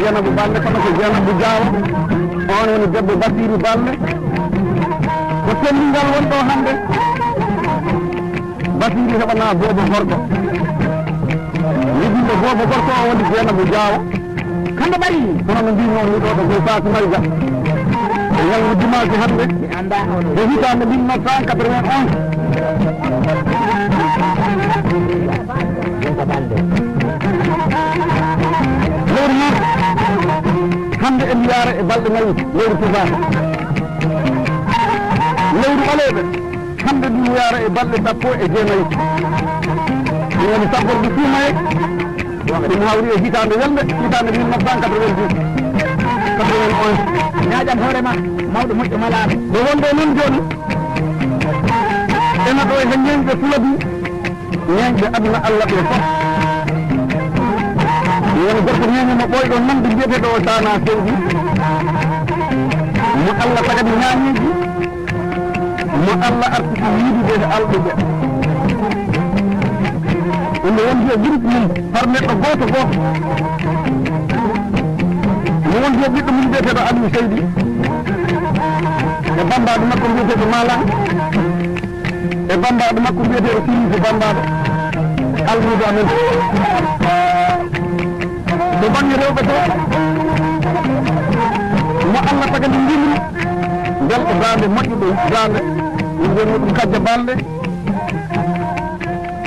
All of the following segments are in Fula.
Jenabu Balle kono ko Jenabu Diawo on woni debbo Basiru Balle ko tendingal won ɗo hande Basiru heɓana Bobo Gorko yidinde Bobo Gorko o woni Jenabu Diawo kamɓe ɓari kono no mbino ni ɗo ko Fatou Mayga e ñalno dimanche hande e hitande 1991 lewru noon hande en yaara e balɗe nayi lewru tubaka lewru ɓaleɓe hande ɗum yaara e balɗe sappo e jeenayi ɗum woni sapporde suumaye ɗum hawri e hitande welde hitande 1990 ñaƴam hoorema mawɗo moƴƴo malaɓe ɗo wonde noon joni ena ɗo he ñeñɓe Fuladu ñeñɓe aduna Allah ɓe fof woni gorko ñeñoma ɓoyɗo nande mbiyeteɗo o Sana Seydi mo Allah tagati ñaamiji mo Allah artiki yiidude e alɓuɓe inde wondi e groupe mum par neɗɗo goto goto mo wondi e ɓiɗɗo mum mbiyeteɗo Aliou Seydi e bambaɗo makko mbiyeteɗo Malang e bambaɗo makko mbiyeteɗo Sirisi bambaɗo almudo amen to bange rewɓe to mo Allah tagani ndimri ngel ko dande moƴƴuɗo dande ɗum woni ɗum Kadja Balde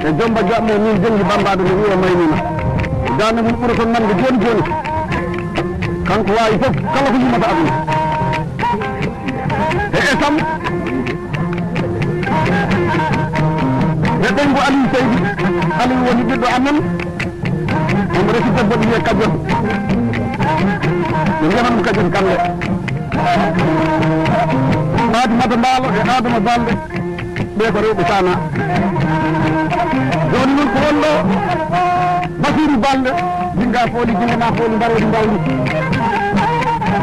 e Jomba Diammo min jengi bambaɗo no wiya maynina dande mum ɓuura toon nande joni joni kanko wawi fof kala ko yimata aduna e esam e ɗengo Aliou Seydi Aliou woni ɓiɗɗo amen omo resi debbo ɗo wiye Kadion ɓe mbiyanamo Kadion Kalle Fatimata Mbaalo e Adama Balde ɓe ko rewɓe Sana joni noon ko wonɗo Basiru Balde jinga fooli jingana fooli mbarodi mbawdi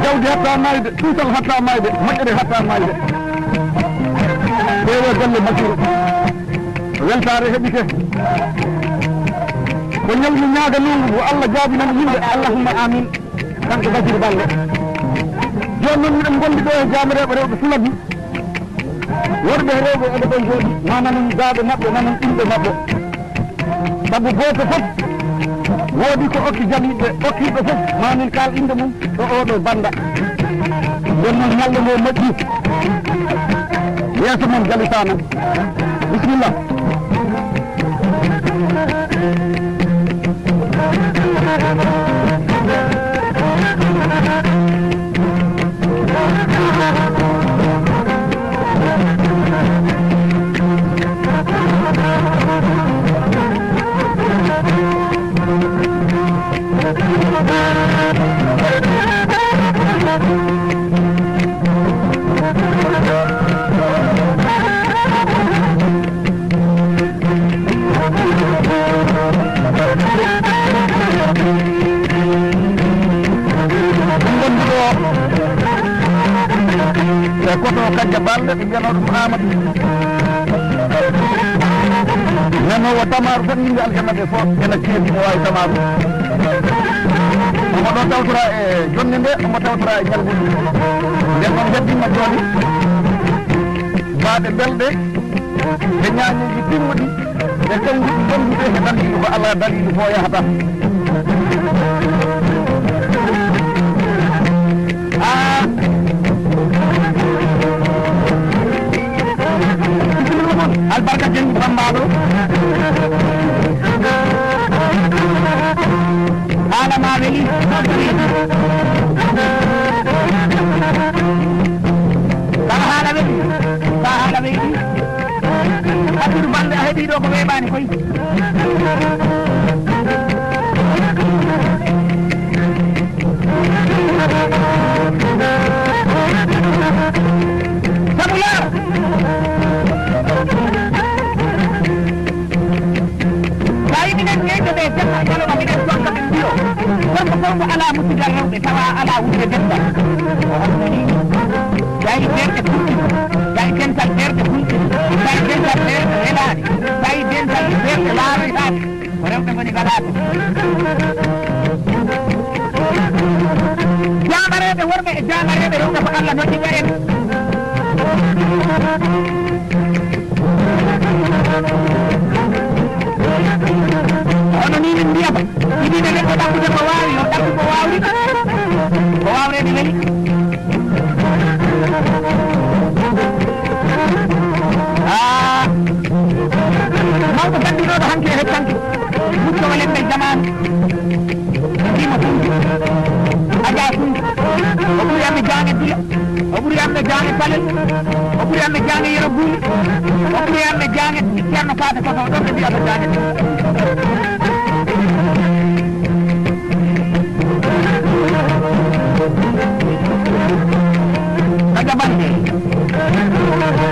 jawdi hatta mayde tuutal hatta mayde moƴƴere hatta mayde ɓewo golle Basiru weltare heɓike ko ñalmi ñaaga nungu wo Allah jaabinano yimɓe allahumma amin kanko Basiru Balde joni noon miɗen gondi ɗo e jamireɓe rewɓe Fuladu worɓe rewɓe eɓe ɗon jooɗi ma nanen gaaɓe maɓɓe nanen ɗimɓe maɓɓe sabu goto fof woodi ko okki jaliɓe okkiɓe fof mamin kal inde mum ɗo oɗo banda nden noon ñalde ngo moƴƴi yeeso moon Jali Sana bisimillah e koto Kadja Balde ɓe mbiyano ɗum Amadou nanowo Tamaru tan yimɓe aljanna ɓe fof ene ceedi mo wawi Tamaru omo ɗo tawtora e jonde nde omo tawtora e ñalgude nden noon heddima joni baɗe belɗe e ñañiji timmuɗi e tonguɗi gonduɗe e daliɗi ko Allah daliɗi fo yahata albarka jengi bambaɗo haala ma weeli sa haala weeli Basiru Balde a heeɓi ɗo ko weeɓani koy sabu yaara minen ñeyde ɓe dental kaloma minen sonka ɓe mbiyo wonko fof ko ala musidal rewɓe tawa ala wuurde dental o homnani yayi ɓerɗe fulɗi yayi dental ɓerɗe fulɗi yayi dental ɓerɗe welaɗe yayi dental ɓerɗe laaroytaɓe ko rewɓe goni galaɓe Allah no diga en ono ni min biya ini ne ko dakku ko wawi o dakku ko wawre ni leli mawɗo bandinoɗo hanke e hettanke muccoo len ɓe zaman ndima funti aja funti o ɓuri amme jange dila o ɓuri amme jange palel o ɓuri amme jange yero buuli o ɓuri amme jange ceerno fata koto ɗon ɓe mbiyata jange daga bande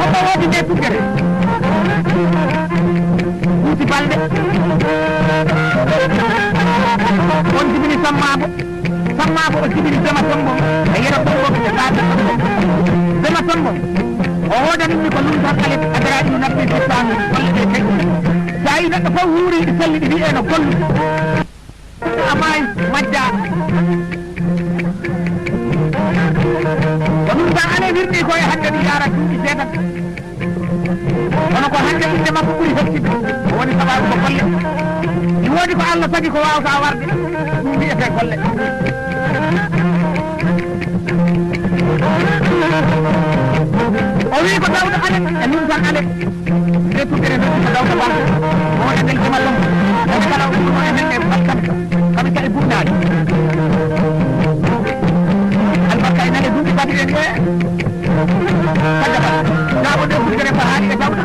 hoɓa woodi nde tuggere wuti balɗe on jibini sammabo o jibini dema tombom e yero tombom e kaata dema tombom o hodanimmi ko ɗum tan alet adaraɗi no nabbi fettami golle ɗe kay sa yi neɗɗo fof wuuri ɗi selli ɗi wiye no gollu amayi majja ko ɗum tan ane wirni koye hande ɗi yara duuɓi seeɗat kono ko hande inde makko ɓuuri hettide woni sababu ko golle ɗi woodi ko Allah tagi ko wawata warde ɗum wiyete golle o wi ko dawɗo anet e ɗum tan anet nde tuggere nde ko dawɗo balɗe o e ndel jemallom ene kala ɗuno e men e bakkam kamɓe ka e burnaɗi albakka e nane duuɓi tati en ɗe kajaba jaabo nde tuggere ko haali e dawɗo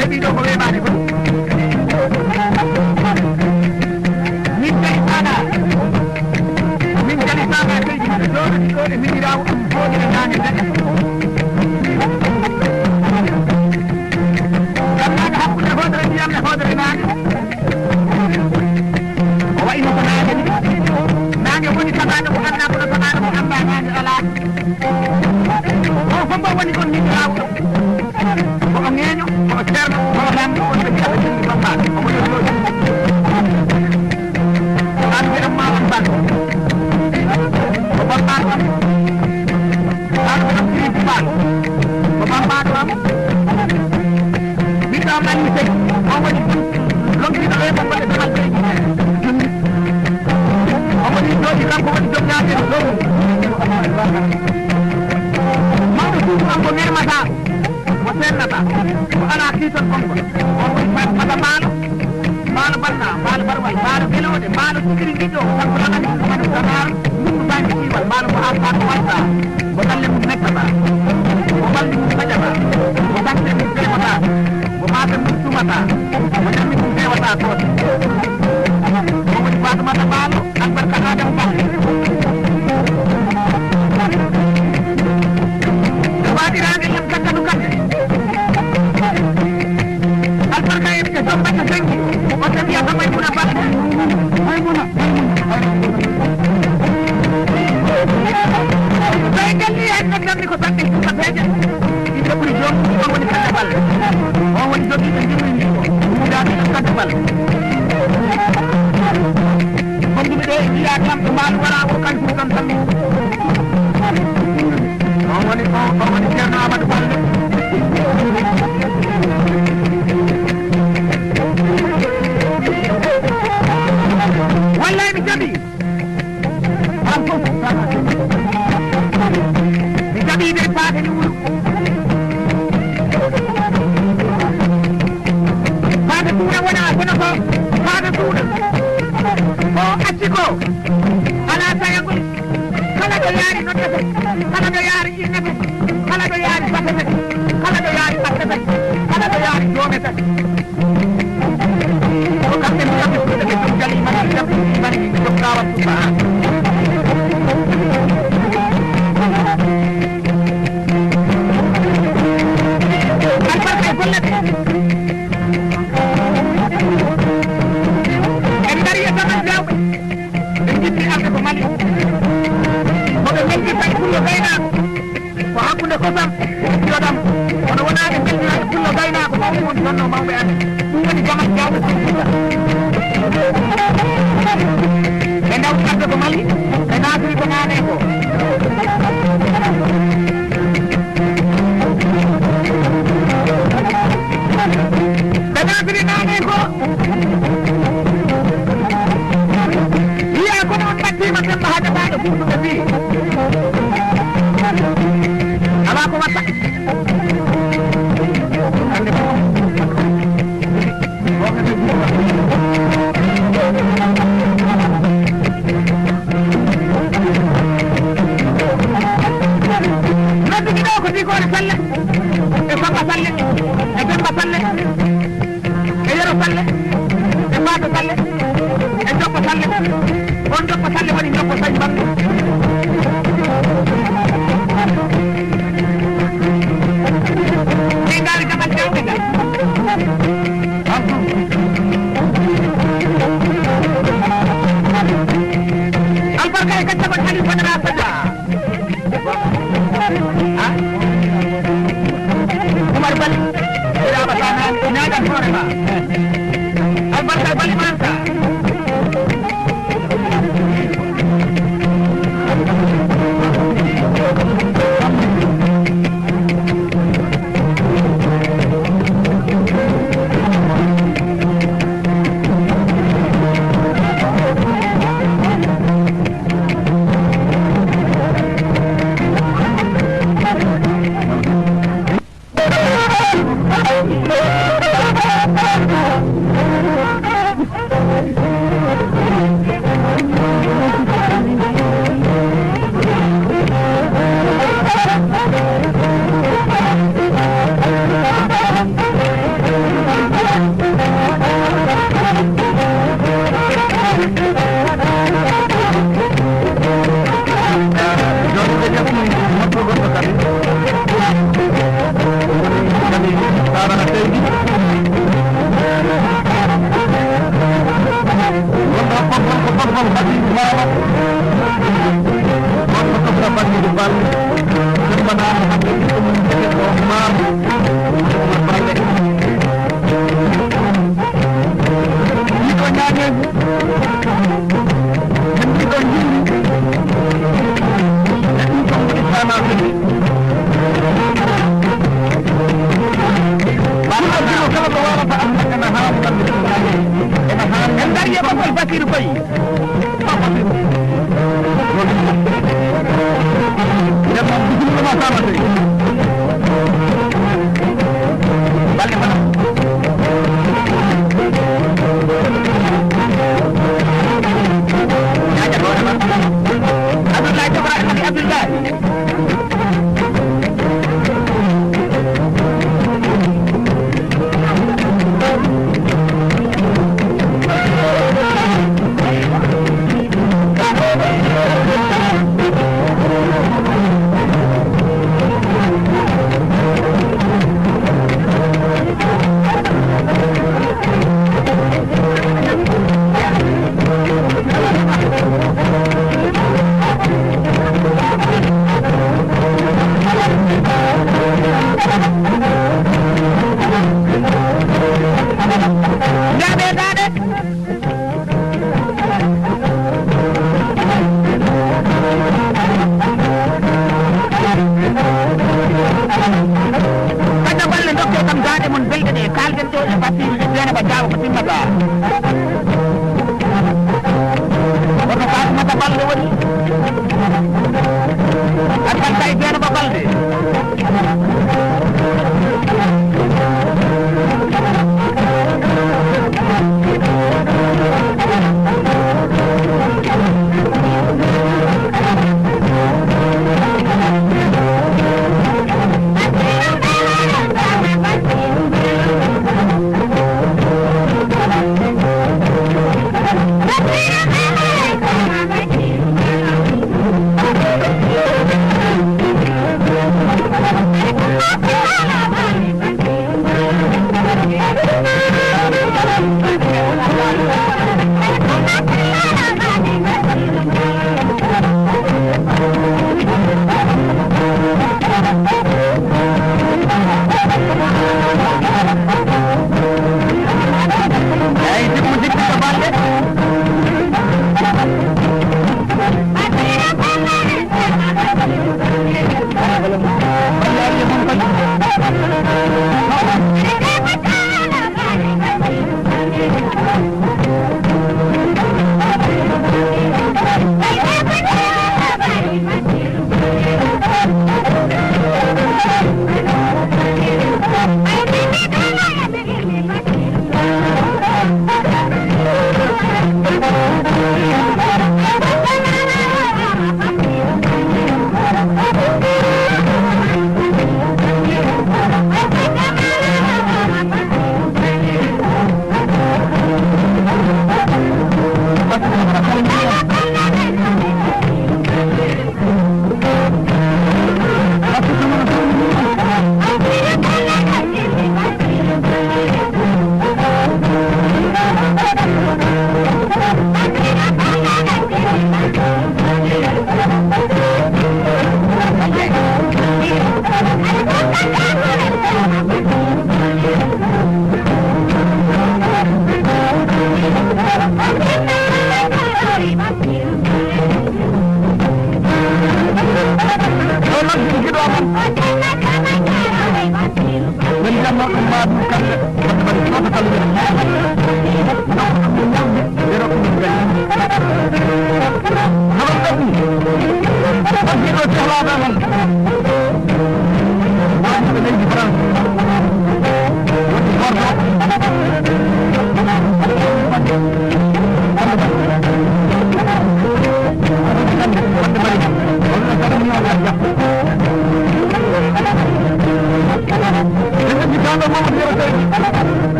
heɓi ɗo ko weɓani ko min kadi sana seydi mbiɗa joɗani ɗo e minirawo am foɗire nane daña gam nane hakkude hoodere ndiyam e hoodere nane o wayno ko nane ni nane woni tagaɗo mo anda kono tagaɗo mo anda nane ala o fombo woni ɗon minirawo ko o ŋeeño ko o ceerno ko o lamɗo on ɓe jiyaɓe jindi bambaɗo omo yotoji anɓe ɗam ma on banko ko bambaɗo am anɓe ɗam sirifu mbal ko bambaɗo am ɓiɗɗo am anni sey on woni longtiɗo ɓe mon waɗe demal ɓeydi junni on woni jooɗi kanko woni joom ñameɗo dow mawɗo suudu am ko nermata ko sennata ko ala kiiton konko on woni mata maalo maalo banna maalo barwal maalo gelode maalo sigiri ndiɗo kanko nanani ɗumani samaaro ndungu banki siiwal maalo ko alfa ko walta ko dalle mum nettata ko balɗi mum saƴata ko dakle mum fewata ko maafe mum sumata ko ñammi mum fewata toote o woni fatumata maalo albarka adama ba e waɗirade yam gaggadu kamɓe albarka e sombata sengi o tawi a maymuna ba maymuna tawi galli hen ɗon namdi ko sanɗe sukateje ɗiɗo ɓuri jomum on woni kadde balle on woni jogiiɓe jimmini ko ɗuuɗaɓe ɗum kadde balle gonduɓe ɗo e jiya kamɓe maalo wala o kañum tan tan on woni ceerno amadou balle wallay mi jaɓi an fof mi jaɓiɓe faade ni wuro faade suuɗa wona kono ko faade suuɗa o acci ko ala sayagol kala ɗo yaari noddete kala ɗo yaari innete kala ɗo yaari batete kala ɗo yaari ɓattete kala ɗo yaari joomete ko kamɓe mi jaɓi suuɗa ɓe ɗum jali mani jaɓi mani ɓe ɗum kawa suuɗa an albarka e golle ɓe en dari e damal jawɓe ɓe jiɗɗi arde ko mali koɓe beldirta e pullo gaynako ko hakkude kosam yoɗam kono wona ɓe beldirade pullo gaynako mawɓe woni tonno mawɓe ane ɗum woni damal jawɓe ɓe dawti arde ko mali ɓe natiri ko nane ko ɓe natiri nane ko wiya kono on ɓattima semba hajataɗo fuutuɓe fi ala ko watta ande nodduki ɗo ko digore salle e samba salle e demba salle e yero salle e faato salle e joppo salle on joppo salle woni joppo sañ bandu ɗi ngaali damal jawɓe ngal albarka e gaccagol ali fadara sadia Umar Bali iraba tanan ñagan hoorema albarka e bali manka Sarana Seydi wonɗo foffon ko foffon Fadilou Mama wonɗo kofra Fadilou Balle summanama hande ɗiɗomum jeeɗo Mama Balle yiɗo ñañeji en jiɗo jindi e ɗum kam woni sanafini Baɗɗo kala ko warata am ena haami kamɓe ena haami en dari e ɓangol Basirou Faye ndemam bisimillama samate balle mana ñaƴa ɗoɗema Abdoulaye Jogora mani Abdoulaye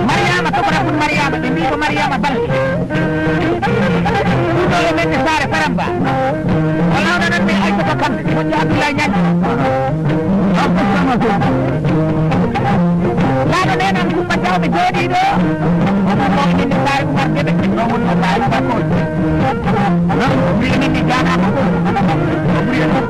Mariama to para pun Mariama di ko Mariama bal ito yung may sare paramba wala na natin ay ñan laaɗo nenan kumba tawɓe jooɗiɗo omo inde saari umar keɓe ɗo wonno saari bakol mbiyani mi janama o ɓuri